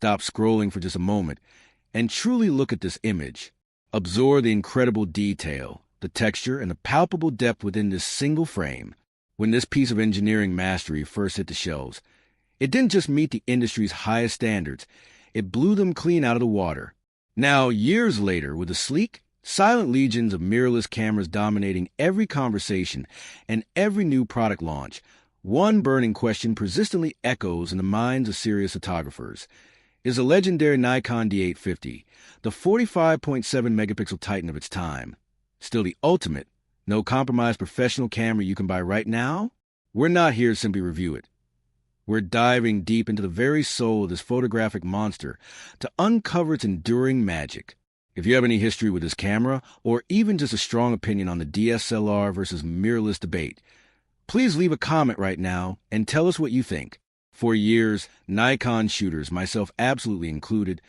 Stop scrolling for just a moment and truly look at this image. Absorb the incredible detail, the texture, and the palpable depth within this single frame. When this piece of engineering mastery first hit the shelves, it didn't just meet the industry's highest standards, it blew them clean out of the water. Now, years later, with the sleek, silent legions of mirrorless cameras dominating every conversation and every new product launch, one burning question persistently echoes in the minds of serious photographers. Is the legendary Nikon D850, the 45.7 megapixel titan of its time, still the ultimate, no-compromise professional camera you can buy right now? We're not here to simply review it. We're diving deep into the very soul of this photographic monster to uncover its enduring magic. If you have any history with this camera, or even just a strong opinion on the DSLR versus mirrorless debate, please leave a comment right now and tell us what you think. For years, Nikon shooters, myself absolutely included,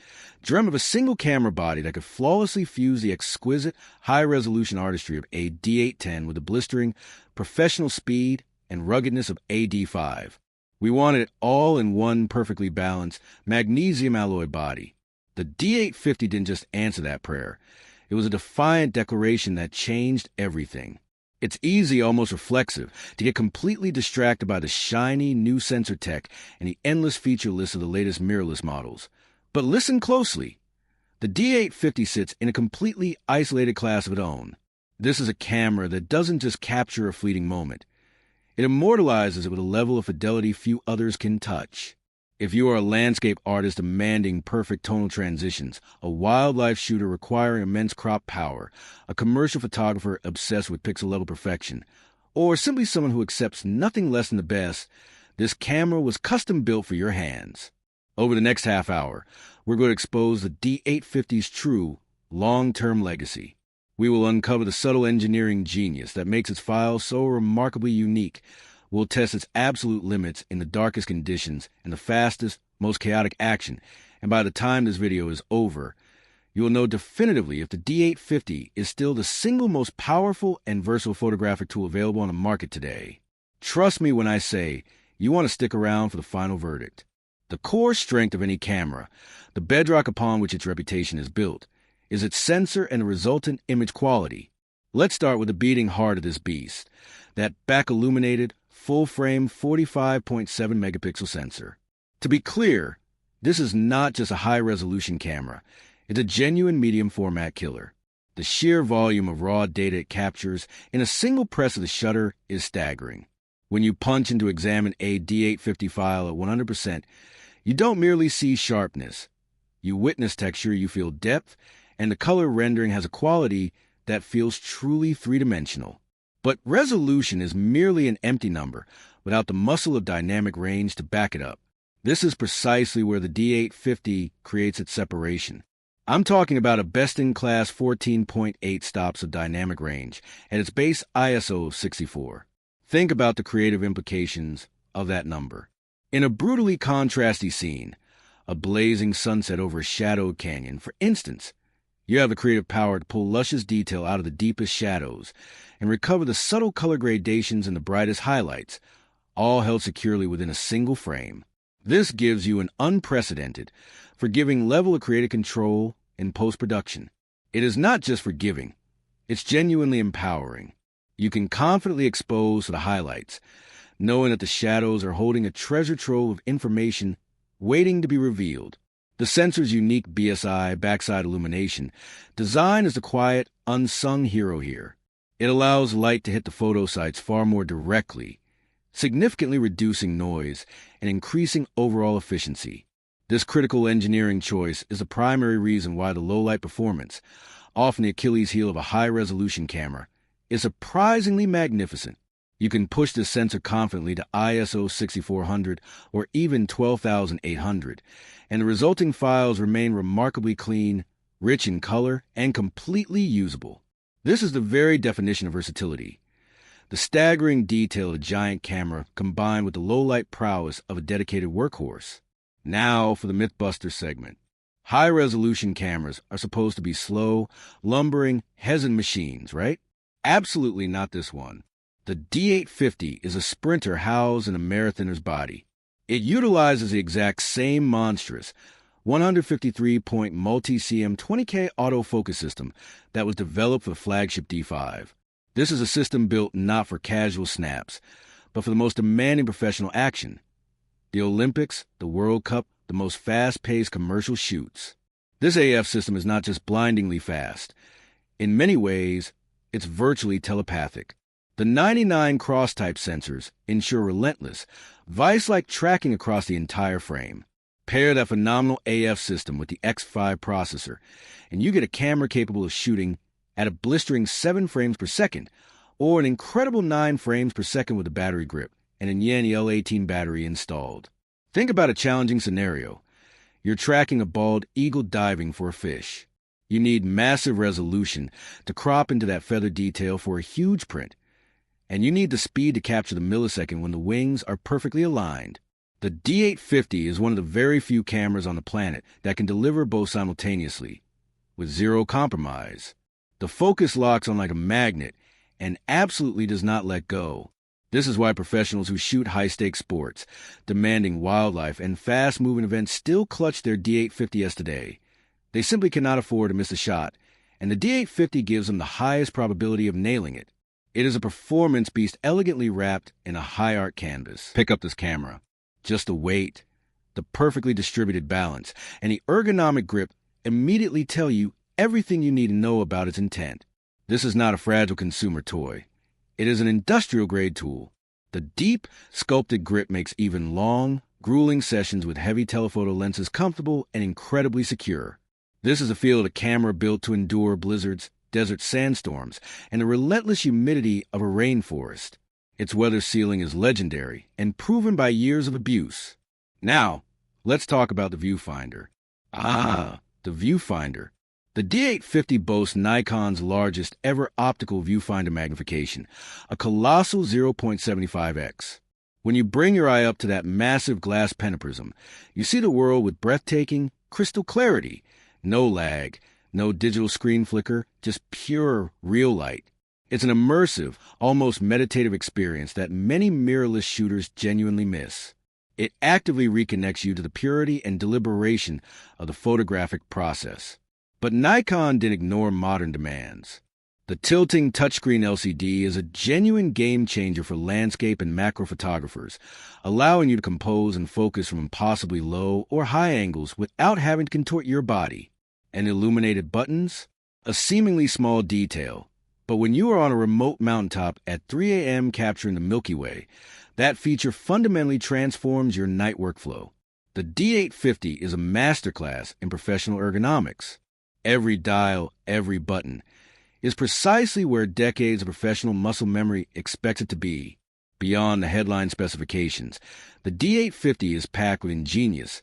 dreamt of a single camera body that could flawlessly fuse the exquisite, high-resolution artistry of a D810 with the blistering, professional speed and ruggedness of a D5. We wanted it all in one perfectly balanced, magnesium alloy body. The D850 didn't just answer that prayer. It was a defiant declaration that changed everything. It's easy, almost reflexive, to get completely distracted by the shiny new sensor tech and the endless feature list of the latest mirrorless models. But listen closely. The D850 sits in a completely isolated class of its own. This is a camera that doesn't just capture a fleeting moment. It immortalizes it with a level of fidelity few others can touch. If you are a landscape artist demanding perfect tonal transitions, a wildlife shooter requiring immense crop power, a commercial photographer obsessed with pixel-level perfection, or simply someone who accepts nothing less than the best, this camera was custom-built for your hands. Over the next half hour, we're going to expose the D850's true, long-term legacy. We will uncover the subtle engineering genius that makes its file so remarkably unique. We'll test its absolute limits in the darkest conditions and the fastest, most chaotic action, and by the time this video is over, you will know definitively if the D850 is still the single most powerful and versatile photographic tool available on the market today. Trust me when I say you want to stick around for the final verdict. The core strength of any camera, the bedrock upon which its reputation is built, is its sensor and the resultant image quality. Let's start with the beating heart of this beast, that back-illuminated, full-frame 45.7 megapixel sensor. To be clear, this is not just a high-resolution camera. It's a genuine medium-format killer. The sheer volume of raw data it captures in a single press of the shutter is staggering. When you punch in to examine a D850 file at 100%, you don't merely see sharpness. You witness texture, you feel depth, and the color rendering has a quality that feels truly three-dimensional. But resolution is merely an empty number without the muscle of dynamic range to back it up. This is precisely where the D850 creates its separation. I'm talking about a best-in-class 14.8 stops of dynamic range at its base ISO of 64. Think about the creative implications of that number. In a brutally contrasty scene, a blazing sunset over a shadowed canyon, for instance, you have the creative power to pull luscious detail out of the deepest shadows and recover the subtle color gradations and the brightest highlights, all held securely within a single frame. This gives you an unprecedented, forgiving level of creative control in post-production. It is not just forgiving, it's genuinely empowering. You can confidently expose to the highlights, knowing that the shadows are holding a treasure trove of information waiting to be revealed. The sensor's unique BSI backside illumination design is the quiet, unsung hero here. It allows light to hit the photo sites far more directly, significantly reducing noise and increasing overall efficiency. This critical engineering choice is the primary reason why the low-light performance, often the Achilles heel of a high-resolution camera, is surprisingly magnificent. You can push this sensor confidently to ISO 6400 or even 12800, and the resulting files remain remarkably clean, rich in color, and completely usable. This is the very definition of versatility. The staggering detail of a giant camera combined with the low-light prowess of a dedicated workhorse. Now for the Mythbuster segment. High-resolution cameras are supposed to be slow, lumbering, hesitant machines, right? Absolutely not this one. The D850 is a sprinter housed in a marathoner's body. It utilizes the exact same monstrous, 153-point multi-cm 20K autofocus system that was developed for the flagship D5. This is a system built not for casual snaps, but for the most demanding professional action. The Olympics, the World Cup, the most fast-paced commercial shoots. This AF system is not just blindingly fast. In many ways, it's virtually telepathic. The 99 cross-type sensors ensure relentless, vice-like tracking across the entire frame. Pair that phenomenal AF system with the X5 processor, and you get a camera capable of shooting at a blistering 7 frames per second, or an incredible 9 frames per second with a battery grip and a Nikon L18 battery installed. Think about a challenging scenario. You're tracking a bald eagle diving for a fish. You need massive resolution to crop into that feather detail for a huge print, and you need the speed to capture the millisecond when the wings are perfectly aligned. The D850 is one of the very few cameras on the planet that can deliver both simultaneously, with zero compromise. The focus locks on like a magnet and absolutely does not let go. This is why professionals who shoot high-stakes sports, demanding wildlife, and fast-moving events still clutch their D850s today. They simply cannot afford to miss a shot, and the D850 gives them the highest probability of nailing it. It is a performance beast elegantly wrapped in a high-art canvas. Pick up this camera. Just the weight, the perfectly distributed balance, and the ergonomic grip immediately tell you everything you need to know about its intent. This is not a fragile consumer toy. It is an industrial-grade tool. The deep, sculpted grip makes even long, grueling sessions with heavy telephoto lenses comfortable and incredibly secure. This is a field of camera built to endure blizzards, desert sandstorms, and the relentless humidity of a rainforest. Its weather sealing is legendary and proven by years of abuse. Now, let's talk about the viewfinder. The viewfinder. The D850 boasts Nikon's largest ever optical viewfinder magnification, a colossal 0.75x. When you bring your eye up to that massive glass pentaprism, you see the world with breathtaking, crystal clarity. No lag, no digital screen flicker, just pure, real light. It's an immersive, almost meditative experience that many mirrorless shooters genuinely miss. It actively reconnects you to the purity and deliberation of the photographic process. But Nikon didn't ignore modern demands. The tilting touchscreen LCD is a genuine game-changer for landscape and macro photographers, allowing you to compose and focus from impossibly low or high angles without having to contort your body. And illuminated buttons? A seemingly small detail. But when you are on a remote mountaintop at 3 a.m. capturing the Milky Way, that feature fundamentally transforms your night workflow. The D850 is a masterclass in professional ergonomics. Every dial, every button, is precisely where decades of professional muscle memory expects it to be. Beyond the headline specifications, the D850 is packed with ingenious,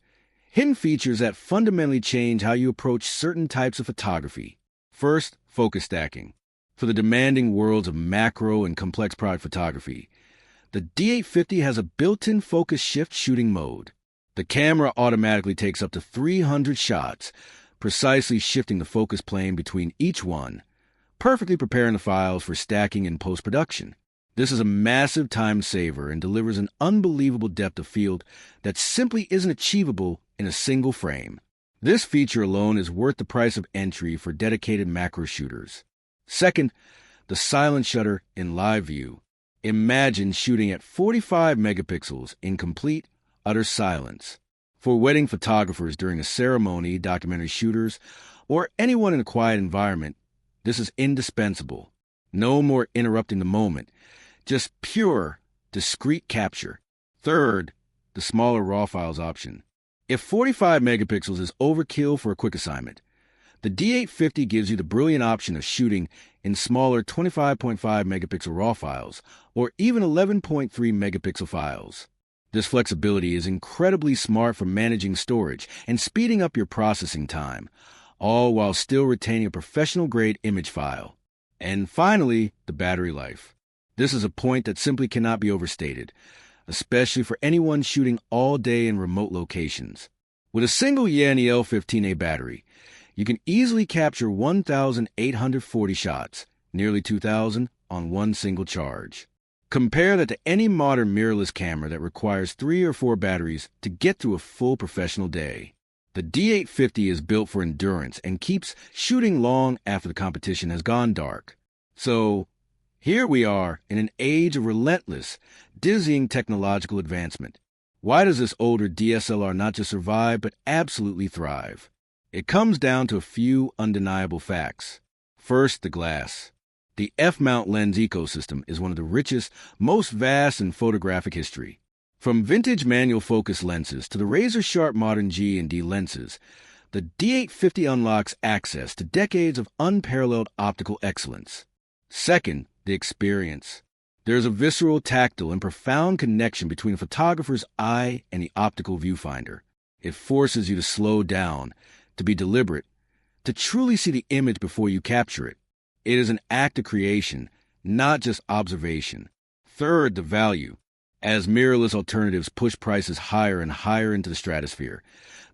hidden features that fundamentally change how you approach certain types of photography. First, focus stacking. For the demanding worlds of macro and complex product photography, the D850 has a built-in focus shift shooting mode. The camera automatically takes up to 300 shots, precisely shifting the focus plane between each one, perfectly preparing the files for stacking in post-production. This is a massive time saver and delivers an unbelievable depth of field that simply isn't achievable in a single frame. This feature alone is worth the price of entry for dedicated macro shooters. Second, the silent shutter in live view. Imagine shooting at 45 megapixels in complete, utter silence. For wedding photographers during a ceremony, documentary shooters, or anyone in a quiet environment, this is indispensable. No more interrupting the moment, just pure, discrete capture. Third, the smaller RAW files option. If 45 megapixels is overkill for a quick assignment, the D850 gives you the brilliant option of shooting in smaller 25.5 megapixel RAW files or even 11.3 megapixel files. This flexibility is incredibly smart for managing storage and speeding up your processing time, all while still retaining a professional-grade image file. And finally, the battery life. This is a point that simply cannot be overstated, especially for anyone shooting all day in remote locations. With a single Nikon L15A battery, you can easily capture 1,840 shots, nearly 2,000, on one single charge. Compare that to any modern mirrorless camera that requires 3 or 4 batteries to get through a full professional day. The D850 is built for endurance and keeps shooting long after the competition has gone dark. So, here we are in an age of relentless, dizzying technological advancement. Why does this older DSLR not just survive, but absolutely thrive? It comes down to a few undeniable facts. First, the glass. The F-mount lens ecosystem is one of the richest, most vast in photographic history. From vintage manual focus lenses to the razor-sharp modern G and D lenses, the D850 unlocks access to decades of unparalleled optical excellence. Second, the experience. There's a visceral, tactile, and profound connection between a photographer's eye and the optical viewfinder. It forces you to slow down, to be deliberate, to truly see the image before you capture it. It is an act of creation, not just observation. Third, the value. As mirrorless alternatives push prices higher and higher into the stratosphere,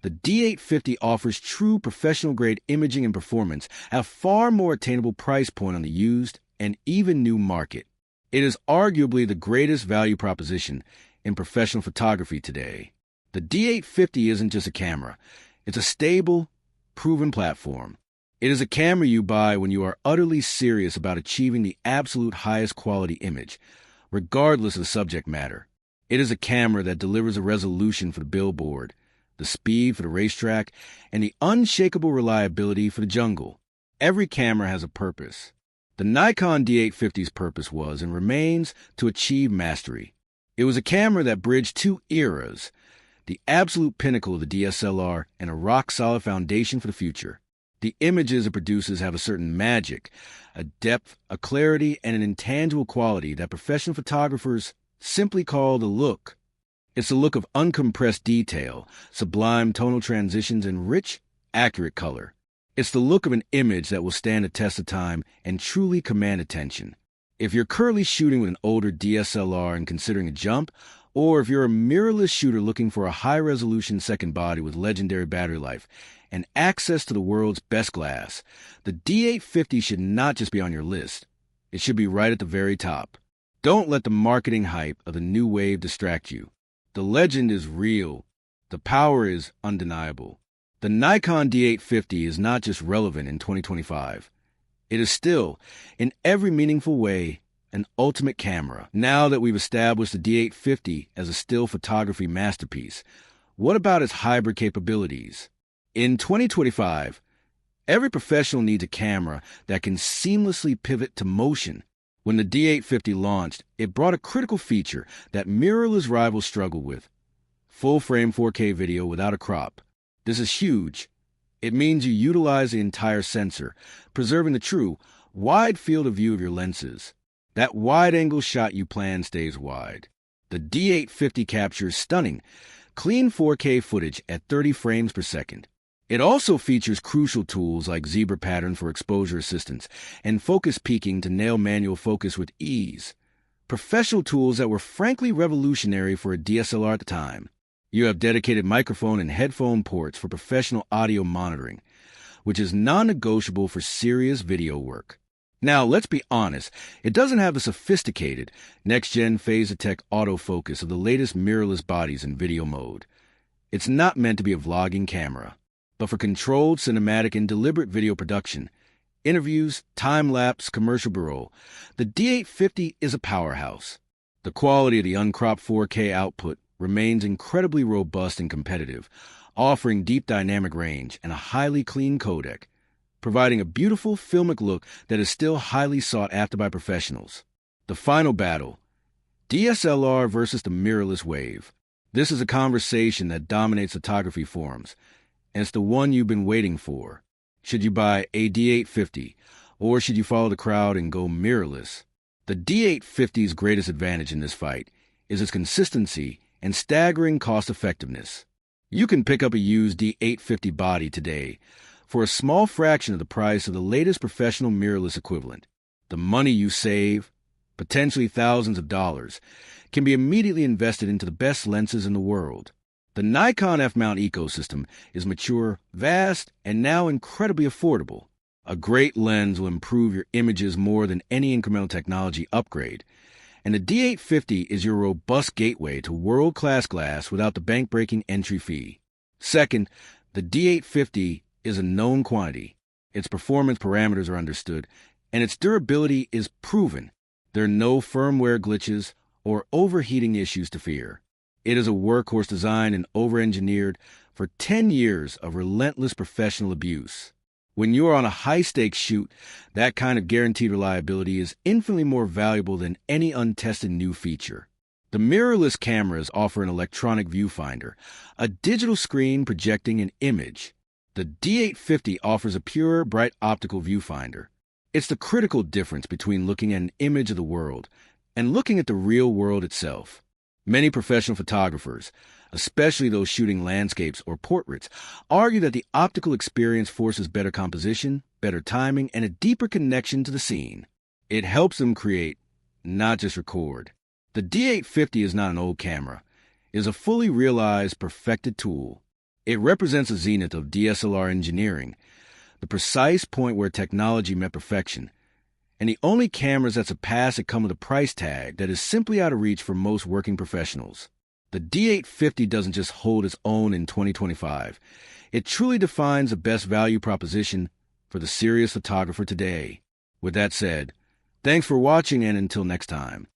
the D850 offers true professional-grade imaging and performance at a far more attainable price point on the used and even new market. It is arguably the greatest value proposition in professional photography today. The D850 isn't just a camera. It's a stable, proven platform. It is a camera you buy when you are utterly serious about achieving the absolute highest quality image, regardless of the subject matter. It is a camera that delivers a resolution for the billboard, the speed for the racetrack, and the unshakable reliability for the jungle. Every camera has a purpose. The Nikon D850's purpose was and remains to achieve mastery. It was a camera that bridged two eras, the absolute pinnacle of the DSLR and a rock-solid foundation for the future. The images it produces have a certain magic, a depth, a clarity, and an intangible quality that professional photographers simply call the look. It's the look of uncompressed detail, sublime tonal transitions, and rich, accurate color. It's the look of an image that will stand the test of time and truly command attention. If you're currently shooting with an older DSLR and considering a jump, or if you're a mirrorless shooter looking for a high-resolution second body with legendary battery life and access to the world's best glass, the D850 should not just be on your list. It should be right at the very top. Don't let the marketing hype of the new wave distract you. The legend is real. The power is undeniable. The Nikon D850 is not just relevant in 2025. It is still, in every meaningful way, an ultimate camera. Now that we've established the D850 as a still photography masterpiece, what about its hybrid capabilities? In 2025, every professional needs a camera that can seamlessly pivot to motion. When the D850 launched, it brought a critical feature that mirrorless rivals struggle with: full-frame 4K video without a crop. This is huge. It means you utilize the entire sensor, preserving the true, wide field of view of your lenses. That wide-angle shot you plan stays wide. The D850 captures stunning, clean 4K footage at 30 frames per second. It also features crucial tools like zebra pattern for exposure assistance and focus peaking to nail manual focus with ease. Professional tools that were frankly revolutionary for a DSLR at the time. You have dedicated microphone and headphone ports for professional audio monitoring, which is non-negotiable for serious video work. Now, let's be honest, it doesn't have the sophisticated, next-gen phase-detect autofocus of the latest mirrorless bodies in video mode. It's not meant to be a vlogging camera, but for controlled cinematic and deliberate video production, interviews, time-lapse, commercial bureau, the D850 is a powerhouse. The quality of the uncropped 4K output remains incredibly robust and competitive, offering deep dynamic range and a highly clean codec, providing a beautiful filmic look that is still highly sought after by professionals. The final battle: DSLR versus the mirrorless wave. This is a conversation that dominates photography forums, and it's the one you've been waiting for. Should you buy a D850, or should you follow the crowd and go mirrorless? The D850's greatest advantage in this fight is its consistency and staggering cost-effectiveness. You can pick up a used D850 body today for a small fraction of the price of the latest professional mirrorless equivalent. The money you save, potentially thousands of dollars, can be immediately invested into the best lenses in the world. The Nikon F-mount ecosystem is mature, vast, and now incredibly affordable. A great lens will improve your images more than any incremental technology upgrade, and the D850 is your robust gateway to world-class glass without the bank-breaking entry fee. Second, The D850 is a known quantity, its performance parameters are understood, and its durability is proven. There are no firmware glitches or overheating issues to fear. It is a workhorse designed and over-engineered for 10 years of relentless professional abuse. When you are on a high-stakes shoot, that kind of guaranteed reliability is infinitely more valuable than any untested new feature. The mirrorless cameras offer an electronic viewfinder, a digital screen projecting an image. The D850 offers a pure, bright optical viewfinder. It's the critical difference between looking at an image of the world and looking at the real world itself. Many professional photographers, especially those shooting landscapes or portraits, argue that the optical experience forces better composition, better timing, and a deeper connection to the scene. It helps them create, not just record. The D850 is not an old camera. It is a fully realized, perfected tool. It represents a zenith of DSLR engineering, the precise point where technology met perfection, and the only cameras that surpass it come with a price tag that is simply out of reach for most working professionals. The D850 doesn't just hold its own in 2025. It truly defines the best value proposition for the serious photographer today. With that said, thanks for watching, and until next time.